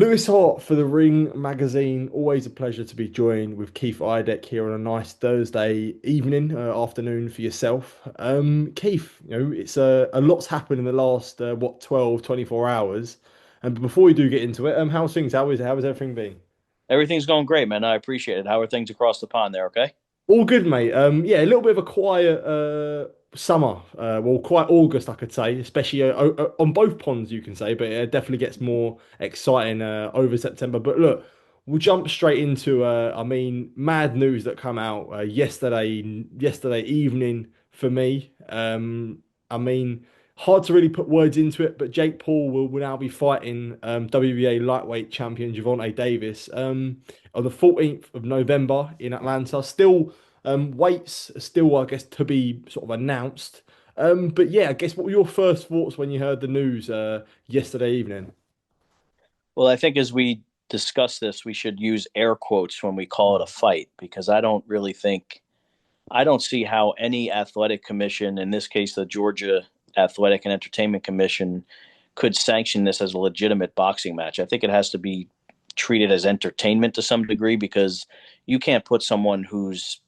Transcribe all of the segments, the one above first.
Lewis Hart for the Ring magazine. Always a pleasure to be joined with Keith Idec here on a nice Thursday evening, afternoon for yourself. Keith, it's a lot's happened in the last 12, 24 hours. And before we do get into it, how's things? How is everything been? Everything's going great, man. I appreciate it. How are things across the pond there? Okay. All good, mate. Yeah, a little bit of a quiet summer. Well, quite August, I could say, especially on both ponds, you can say, but it definitely gets more exciting over September. But look, we'll jump straight into, mad news that come out yesterday evening for me. I mean, hard to really put words into it, but Jake Paul will now be fighting WBA lightweight champion Gervonta Davis on the 14th of November in Atlanta. Still, weights are still, I guess, to be sort of announced. But yeah, I guess what were your first thoughts when you heard the news yesterday evening? Well, I think as we discuss this, we should use air quotes when we call it a fight because I don't see how any athletic commission, in this case, the Georgia Athletic and Entertainment Commission, could sanction this as a legitimate boxing match. I think it has to be treated as entertainment to some degree because you can't put someone who's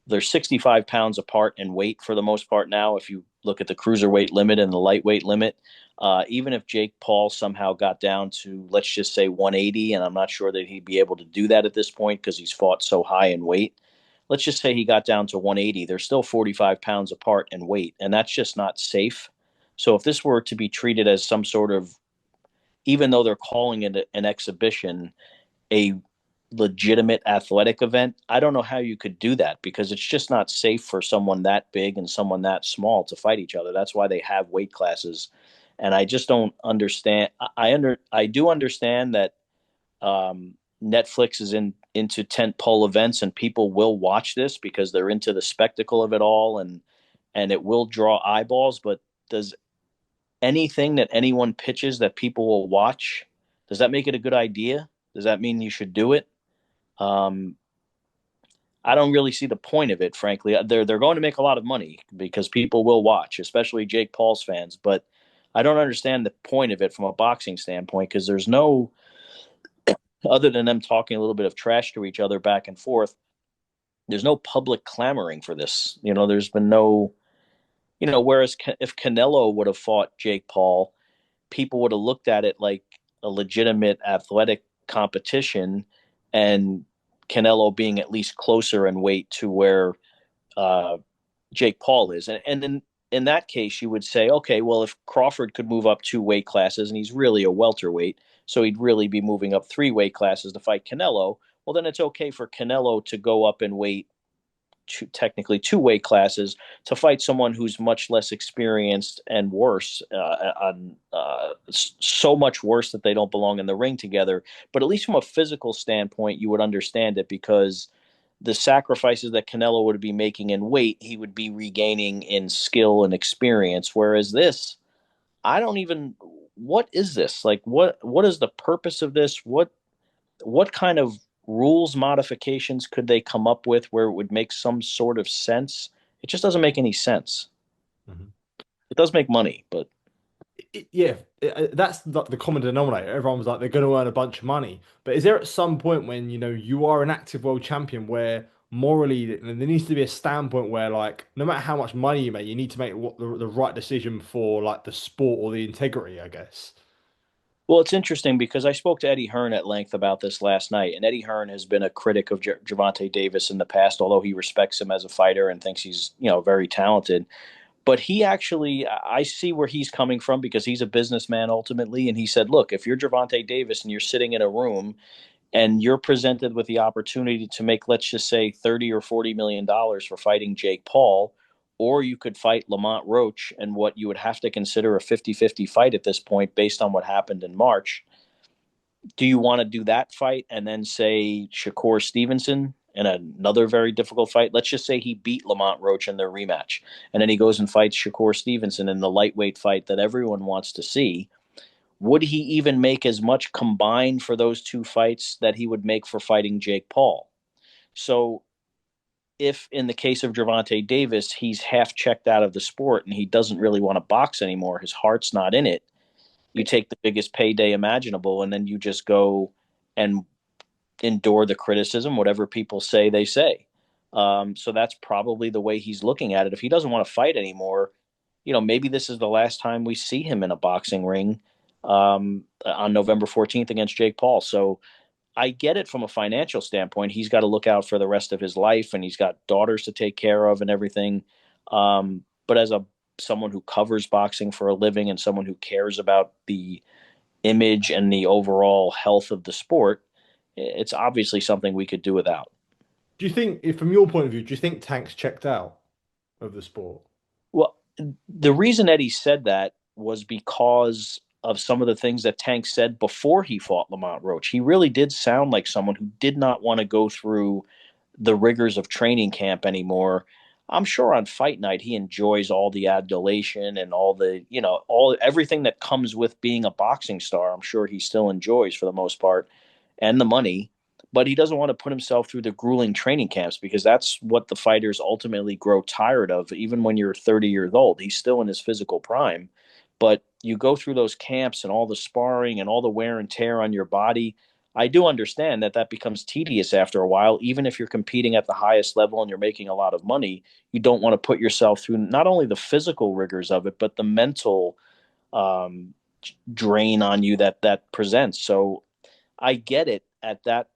they're 65 pounds apart in weight for the most part now. If you look at the cruiserweight limit and the lightweight limit, even if Jake Paul somehow got down to, let's just say, 180, and I'm not sure that he'd be able to do that at this point because he's fought so high in weight. Let's just say he got down to 180. They're still 45 pounds apart in weight, and that's just not safe. So if this were to be treated as some sort of, even though they're calling it an exhibition, a legitimate athletic event, I don't know how you could do that because it's just not safe for someone that big and someone that small to fight each other. That's why they have weight classes. And I just don't understand. I do understand that Netflix is into tent pole events and people will watch this because they're into the spectacle of it all and it will draw eyeballs. But does anything that anyone pitches that people will watch, does that make it a good idea? Does that mean you should do it? Um, I don't really see the point of it, frankly. They're going to make a lot of money because people will watch, especially Jake Paul's fans. But I don't understand the point of it from a boxing standpoint because there's no, other than them talking a little bit of trash to each other back and forth, there's no public clamoring for this. There's been no, whereas if Canelo would have fought Jake Paul, people would have looked at it like a legitimate athletic competition, and Canelo being at least closer in weight to where uh, Jake Paul is. And in that case, you would say, okay, well, if Crawford could move up two weight classes and he's really a welterweight, so he'd really be moving up three weight classes to fight Canelo, well, then it's okay for Canelo to go up in weight technically two weight classes to fight someone who's much less experienced and worse, so much worse that they don't belong in the ring together. But at least from a physical standpoint, you would understand it because the sacrifices that Canelo would be making in weight, he would be regaining in skill and experience. Whereas this, I don't even. What is this? Like, what is the purpose of this? What kind of rules modifications could they come up with where it would make some sort of sense? It just doesn't make any sense. Mhm. It does make money, but Yeah, that's the common denominator. Everyone was like, they're going to earn a bunch of money. But is there at some point when, you are an active world champion where morally there needs to be a standpoint where, like, no matter how much money you make, you need to make what the right decision for, like, the sport or the integrity, I guess. well, it's interesting because I spoke to Eddie Hearn at length about this last night, and Eddie Hearn has been a critic of Gervonta Davis in the past, although he respects him as a fighter and thinks he's very talented. But he actually, I see where he's coming from because he's a businessman ultimately, and he said, "Look, if you're Gervonta Davis and you're sitting in a room and you're presented with the opportunity to make, let's just say, 30 or $40 million for fighting Jake Paul, or you could fight Lamont Roach and what you would have to consider a 50-50 fight at this point based on what happened in March. Do you want to do that fight and then say Shakur Stevenson in another very difficult fight? Let's just say he beat Lamont Roach in their rematch, and then he goes and fights Shakur Stevenson in the lightweight fight that everyone wants to see. Would he even make as much combined for those two fights that he would make for fighting Jake Paul? So, if in the case of Gervonta Davis, he's half checked out of the sport and he doesn't really want to box anymore, his heart's not in it, You take the biggest payday imaginable, and then you just go and endure the criticism, whatever people say, they say. So that's probably the way he's looking at it. If he doesn't want to fight anymore, maybe this is the last time we see him in a boxing ring on November 14th against Jake Paul. So I get it from a financial standpoint. He's got to look out for the rest of his life, and he's got daughters to take care of and everything. But as a someone who covers boxing for a living and someone who cares about the image and the overall health of the sport, it's obviously something we could do without. Do you think, from your point of view, do you think Tank's checked out of the sport? Well, the reason Eddie said that was because of some of the things that Tank said before he fought Lamont Roach. He really did sound like someone who did not want to go through the rigors of training camp anymore. I'm sure on fight night he enjoys all the adulation and all the, all everything that comes with being a boxing star. I'm sure he still enjoys for the most part, and the money, but he doesn't want to put himself through the grueling training camps because that's what the fighters ultimately grow tired of. Even when you're 30 years old, he's still in his physical prime, but you go through those camps and all the sparring and all the wear and tear on your body. I do understand that that becomes tedious after a while. Even if you're competing at the highest level and you're making a lot of money, you don't want to put yourself through not only the physical rigors of it, but the mental um, drain on you that presents. So I get it at that.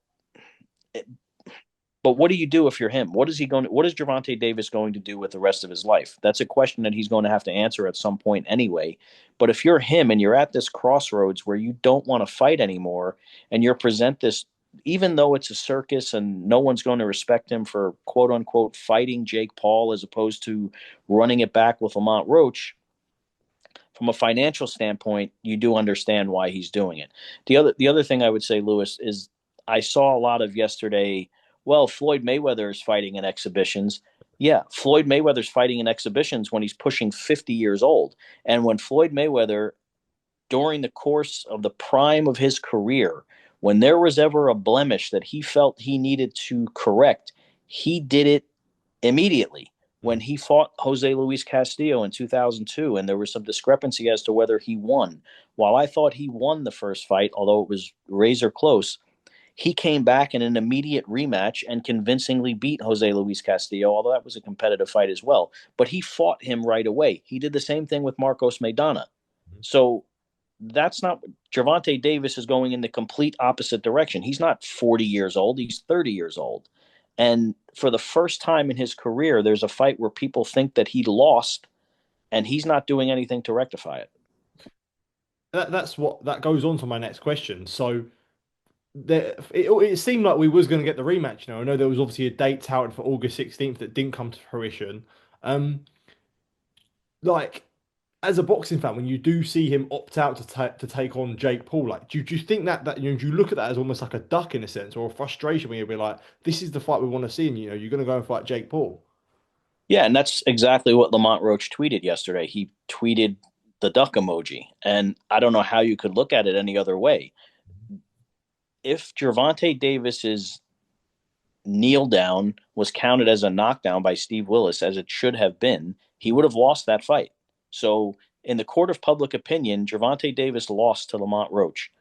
But what do you do if you're him? What is Gervonta Davis going to do with the rest of his life? That's a question that he's going to have to answer at some point anyway. But if you're him and you're at this crossroads where you don't want to fight anymore and you're present this, even though it's a circus and no one's going to respect him for quote unquote fighting Jake Paul as opposed to running it back with Lamont Roach, from a financial standpoint, you do understand why he's doing it. The other thing I would say, Lewis, is I saw a lot of yesterday. Well, Floyd Mayweather is fighting in exhibitions. Yeah, Floyd Mayweather's fighting in exhibitions when he's pushing 50 years old. And when Floyd Mayweather, during the course of the prime of his career, when there was ever a blemish that he felt he needed to correct, he did it immediately. When he fought Jose Luis Castillo in 2002, and there was some discrepancy as to whether he won. While I thought he won the first fight, although it was razor close, he came back in an immediate rematch and convincingly beat Jose Luis Castillo, although that was a competitive fight as well. But he fought him right away. He did the same thing with Marcos Maidana. So that's not Gervonta Davis is going in the complete opposite direction. He's not 40 years old, he's 30 years old. And for the first time in his career, there's a fight where people think that he lost and he's not doing anything to rectify it. That's what that goes on to my next question. So it seemed like we was going to get the rematch. I know there was obviously a date touted for August 16th that didn't come to fruition. Um, like as a boxing fan, when you do see him opt out to take on Jake Paul, like do you think that do you look at that as almost like a duck in a sense or a frustration when you'll be like, this is the fight we want to see, and you're going to go and fight Jake Paul? Yeah, and that's exactly what Lamont Roach tweeted yesterday. He tweeted the duck emoji. And I don't know how you could look at it any other way. If Gervonta Davis's kneel down was counted as a knockdown by Steve Willis, as it should have been, he would have lost that fight. So, in the court of public opinion, Gervonta Davis lost to Lamont Roach.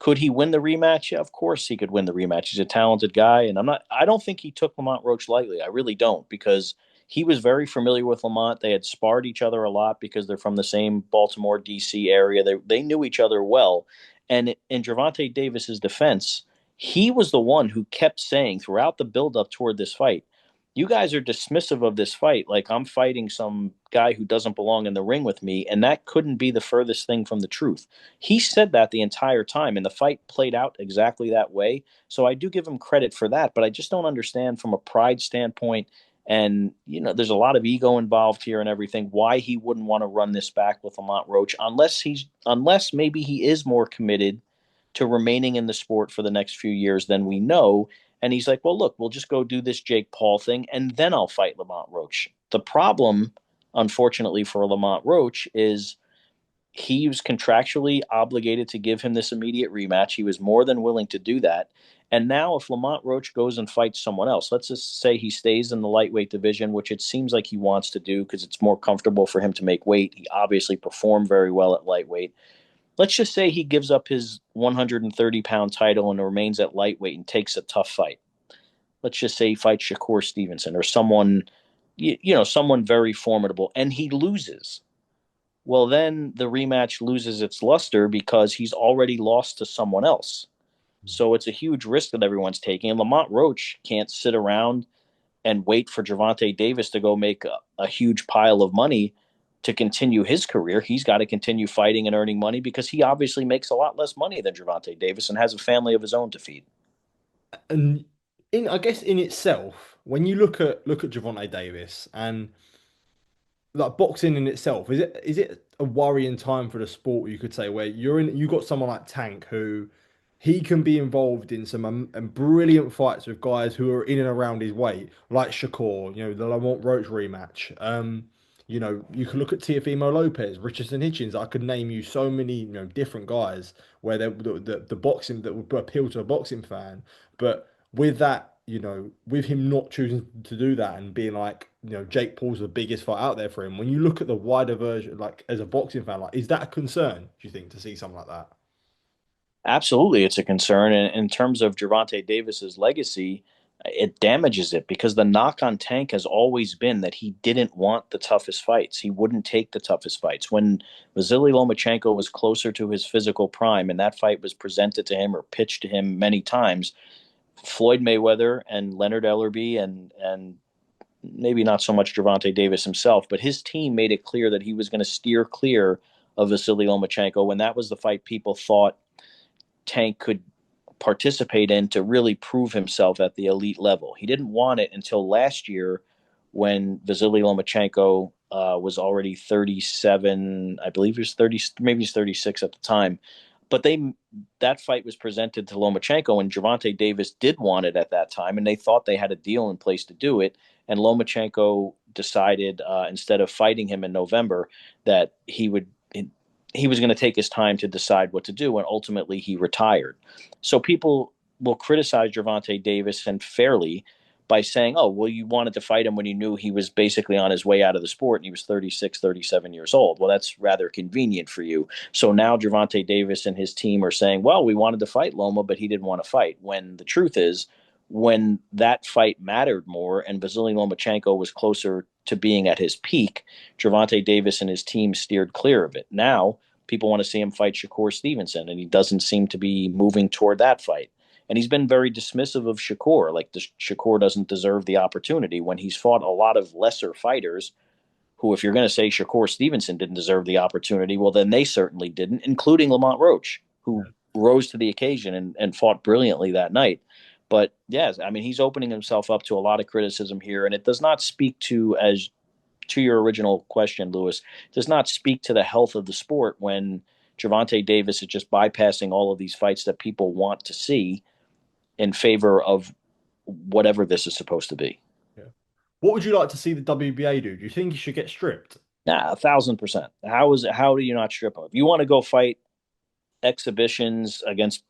Could he win the rematch? Yeah, of course he could win the rematch. He's a talented guy, and I don't think he took Lamont Roach lightly. I really don't, because he was very familiar with Lamont. They had sparred each other a lot because they're from the same Baltimore, DC area. They knew each other well. And in Gervonta Davis's defense, he was the one who kept saying throughout the buildup toward this fight, you guys are dismissive of this fight like I'm fighting some guy who doesn't belong in the ring with me, and that couldn't be the furthest thing from the truth. He said that the entire time, and the fight played out exactly that way. So I do give him credit for that, but I just don't understand from a pride standpoint. And there's a lot of ego involved here and everything. Why he wouldn't want to run this back with Lamont Roach, unless maybe he is more committed to remaining in the sport for the next few years than we know. And he's like, well, look, we'll just go do this Jake Paul thing, and then I'll fight Lamont Roach. The problem, unfortunately, for Lamont Roach is he was contractually obligated to give him this immediate rematch. He was more than willing to do that. And now, if Lamont Roach goes and fights someone else, let's just say he stays in the lightweight division, which it seems like he wants to do because it's more comfortable for him to make weight. He obviously performed very well at lightweight. let's just say he gives up his 130-pound title and remains at lightweight and takes a tough fight. Let's just say he fights Shakur Stevenson or someone, someone very formidable, and he loses. Well, then the rematch loses its luster because he's already lost to someone else. So it's a huge risk that everyone's taking. And Lamont Roach can't sit around and wait for Gervonta Davis to go make a huge pile of money to continue his career. He's got to continue fighting and earning money because he obviously makes a lot less money than Gervonta Davis and has a family of his own to feed. And I guess in itself, when you look at Gervonta Davis and like boxing in itself, is it a worrying time for the sport, you could say, where you got someone like Tank who he can be involved in some brilliant fights with guys who are in and around his weight, like Shakur, the Lamont Roach rematch. You could look at Teofimo Lopez, Richardson Hitchens. I could name you so many, different guys where the boxing that would appeal to a boxing fan. But with that, with him not choosing to do that and being like, Jake Paul's the biggest fight out there for him. When you look at the wider version, like as a boxing fan, like, is that a concern, do you think, to see something like that? Absolutely, it's a concern. And in terms of Gervonta Davis's legacy, it damages it because the knock on Tank has always been that he didn't want the toughest fights. He wouldn't take the toughest fights. When Vasily Lomachenko was closer to his physical prime and that fight was presented to him or pitched to him many times, Floyd Mayweather and Leonard Ellerbe and maybe not so much Gervonta Davis himself, but his team made it clear that he was going to steer clear of Vasily Lomachenko when that was the fight people thought Tank could participate in to really prove himself at the elite level. He didn't want it until last year when Vasily Lomachenko was already 37. I believe he was 30, maybe he's 36 at the time. But that fight was presented to Lomachenko, and Gervonta Davis did want it at that time, and they thought they had a deal in place to do it. And Lomachenko decided instead of fighting him in November that he was going to take his time to decide what to do, and ultimately he retired. So people will criticize Gervonta Davis, and fairly, by saying, oh, well, you wanted to fight him when you knew he was basically on his way out of the sport and he was 36, 37 years old. Well, that's rather convenient for you. So now Gervonta Davis and his team are saying, well, we wanted to fight Loma, but he didn't want to fight. When the truth is, when that fight mattered more and Vasily Lomachenko was closer to being at his peak, Gervonta Davis and his team steered clear of it. Now people want to see him fight Shakur Stevenson, and he doesn't seem to be moving toward that fight. And he's been very dismissive of Shakur, like Shakur doesn't deserve the opportunity when he's fought a lot of lesser fighters who, if you're going to say Shakur Stevenson didn't deserve the opportunity, well, then they certainly didn't, including Lamont Roach, who rose to the occasion and fought brilliantly that night. But yes, I mean, he's opening himself up to a lot of criticism here, and it does not speak to your original question, Lewis, does not speak to the health of the sport when Gervonta Davis is just bypassing all of these fights that people want to see in favor of whatever this is supposed to be. Yeah. What would you like to see the WBA do? Do you think he should get stripped? Nah, 1,000%. How do you not strip him? If you want to go fight exhibitions against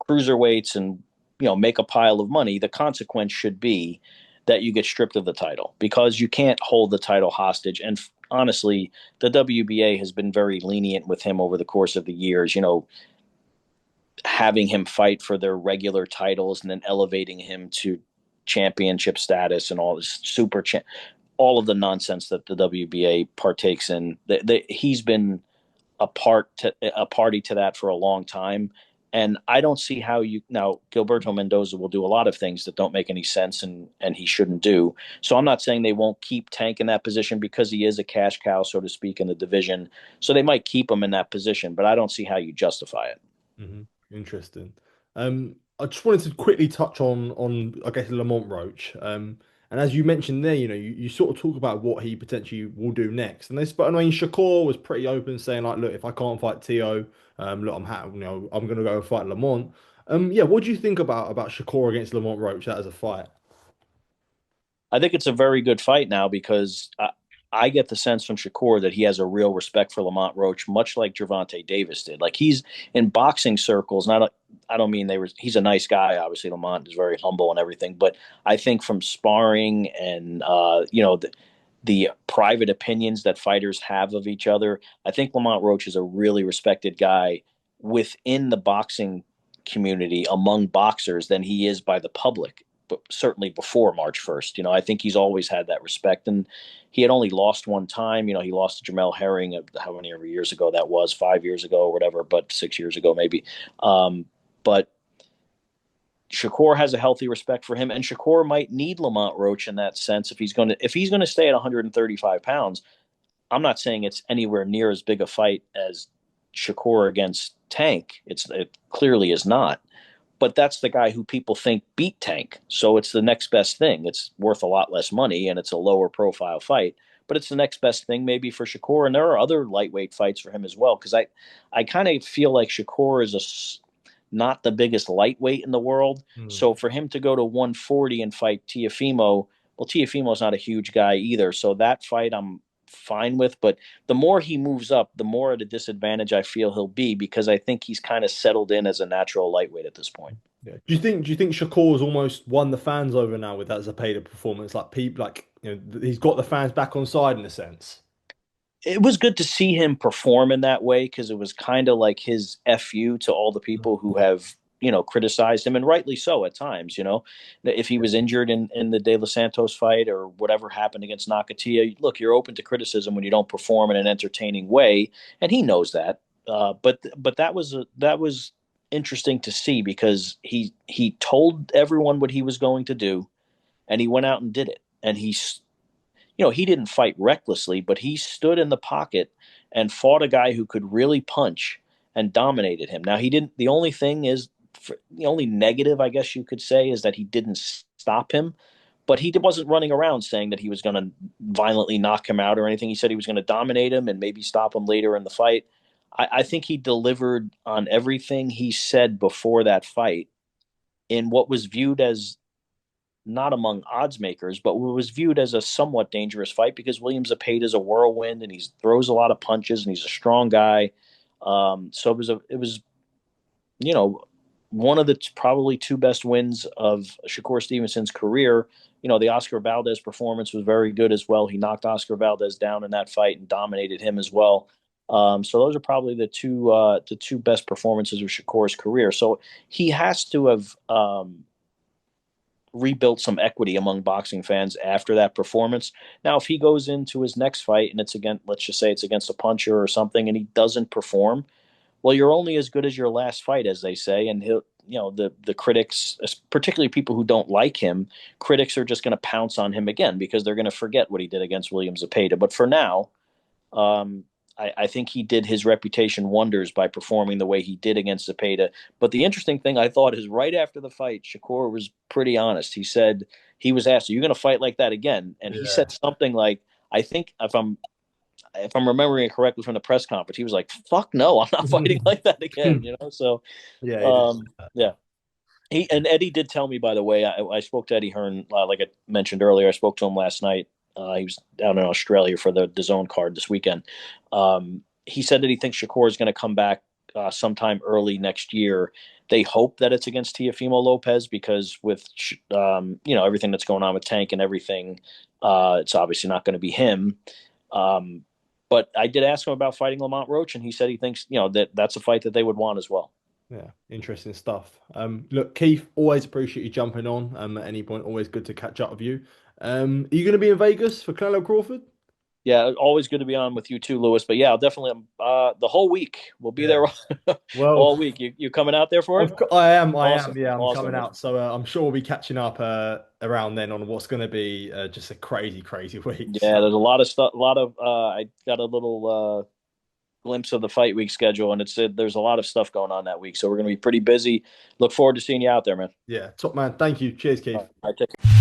cruiserweights and make a pile of money, the consequence should be that you get stripped of the title because you can't hold the title hostage. And honestly, the WBA has been very lenient with him over the course of the years, having him fight for their regular titles and then elevating him to championship status and all this all of the nonsense that the WBA partakes in. He's been a party to that for a long time. And I don't see how you now Gilberto Mendoza will do a lot of things that don't make any sense and he shouldn't do. So I'm not saying they won't keep Tank in that position because he is a cash cow, so to speak, in the division. So they might keep him in that position, but I don't see how you justify it. Hmm. Interesting. I just wanted to quickly touch on I guess Lamont Roach. And as you mentioned there, you sort of talk about what he potentially will do next. And I mean, Shakur was pretty open, saying like, look, if I can't fight Tio, look, I'm gonna go and fight Lamont. Yeah, what do you think about Shakur against Lamont Roach? That as a fight. I think it's a very good fight now because I get the sense from Shakur that he has a real respect for Lamont Roach, much like Gervonta Davis did. Like he's in boxing circles. Not, I don't mean they were. He's a nice guy. Obviously, Lamont is very humble and everything. But I think from sparring and the private opinions that fighters have of each other. I think Lamont Roach is a really respected guy within the boxing community among boxers than he is by the public, but certainly before March 1st. I think he's always had that respect. And he had only lost one time. He lost to Jamel Herring, how many years ago that was, 5 years ago or whatever, but 6 years ago maybe. But Shakur has a healthy respect for him, and Shakur might need Lamont Roach in that sense if he's going to stay at 135 pounds. I'm not saying it's anywhere near as big a fight as Shakur against Tank. It clearly is not, but that's the guy who people think beat Tank. So it's the next best thing. It's worth a lot less money, and it's a lower profile fight, but it's the next best thing maybe for Shakur. And there are other lightweight fights for him as well, because I kind of feel like Shakur is not the biggest lightweight in the world. So for him to go to 140 and fight Teofimo, well, Teofimo's not a huge guy either. So that fight I'm fine with. But the more he moves up, the more at a disadvantage I feel he'll be, because I think he's kind of settled in as a natural lightweight at this point. Yeah. Do you think Shakur's almost won the fans over now with that Zepeda performance? Like people, he's got the fans back on side in a sense. It was good to see him perform in that way, because it was kind of like his FU to all the people who have criticized him, and rightly so at times. If he was injured in the De Los Santos fight or whatever happened against Nakatia, look, you're open to criticism when you don't perform in an entertaining way, and he knows that. But that was interesting to see, because he told everyone what he was going to do, and he went out and did it, and he didn't fight recklessly, but he stood in the pocket and fought a guy who could really punch and dominated him. Now, he didn't, the only thing is, the only negative, I guess you could say, is that he didn't stop him, but he wasn't running around saying that he was going to violently knock him out or anything. He said he was going to dominate him and maybe stop him later in the fight. I think he delivered on everything he said before that fight in what was viewed as, not among odds makers, but was viewed as a somewhat dangerous fight, because William Zepeda is a whirlwind and he throws a lot of punches and he's a strong guy. So it was one of the probably two best wins of Shakur Stevenson's career. The Oscar Valdez performance was very good as well. He knocked Oscar Valdez down in that fight and dominated him as well. So those are probably the two best performances of Shakur's career. So he has to have rebuilt some equity among boxing fans after that performance. Now, if he goes into his next fight and it's against, let's just say it's against a puncher or something, and he doesn't perform, well, you're only as good as your last fight, as they say. And he'll, the critics, particularly people who don't like him, critics are just going to pounce on him again, because they're going to forget what he did against William Zepeda. But for now, I think he did his reputation wonders by performing the way he did against Zepeda. But the interesting thing I thought is, right after the fight, Shakur was pretty honest. He said, he was asked, "Are you going to fight like that again?" And he said something like, I think if I'm remembering it correctly from the press conference, he was like, "Fuck no, I'm not fighting like that again." So Yeah. yeah. And Eddie did tell me, by the way, I spoke to Eddie Hearn, like I mentioned earlier. I spoke to him last night. He was down in Australia for the DAZN card this weekend. He said that he thinks Shakur is going to come back sometime early next year. They hope that it's against Teofimo Lopez, because with everything that's going on with Tank and everything, it's obviously not going to be him. But I did ask him about fighting Lamont Roach, and he said he thinks that's a fight that they would want as well. Yeah, interesting stuff. Look, Keith, always appreciate you jumping on. At any point, always good to catch up with you. Are you going to be in Vegas for Canelo Crawford? Yeah, always good to be on with you too, Lewis. But yeah, I'll definitely the whole week. We'll be there Well, all week. You coming out there for it? I am. Awesome, Yeah, I'm awesome, coming man. out. So I'm sure we'll be catching up around then on what's going to be just a crazy, crazy week. Yeah, there's a lot of stuff. A lot of I got a little glimpse of the fight week schedule, and there's a lot of stuff going on that week. So we're going to be pretty busy. Look forward to seeing you out there, man. Yeah, top man. Thank you. Cheers, Keith. All right, take care.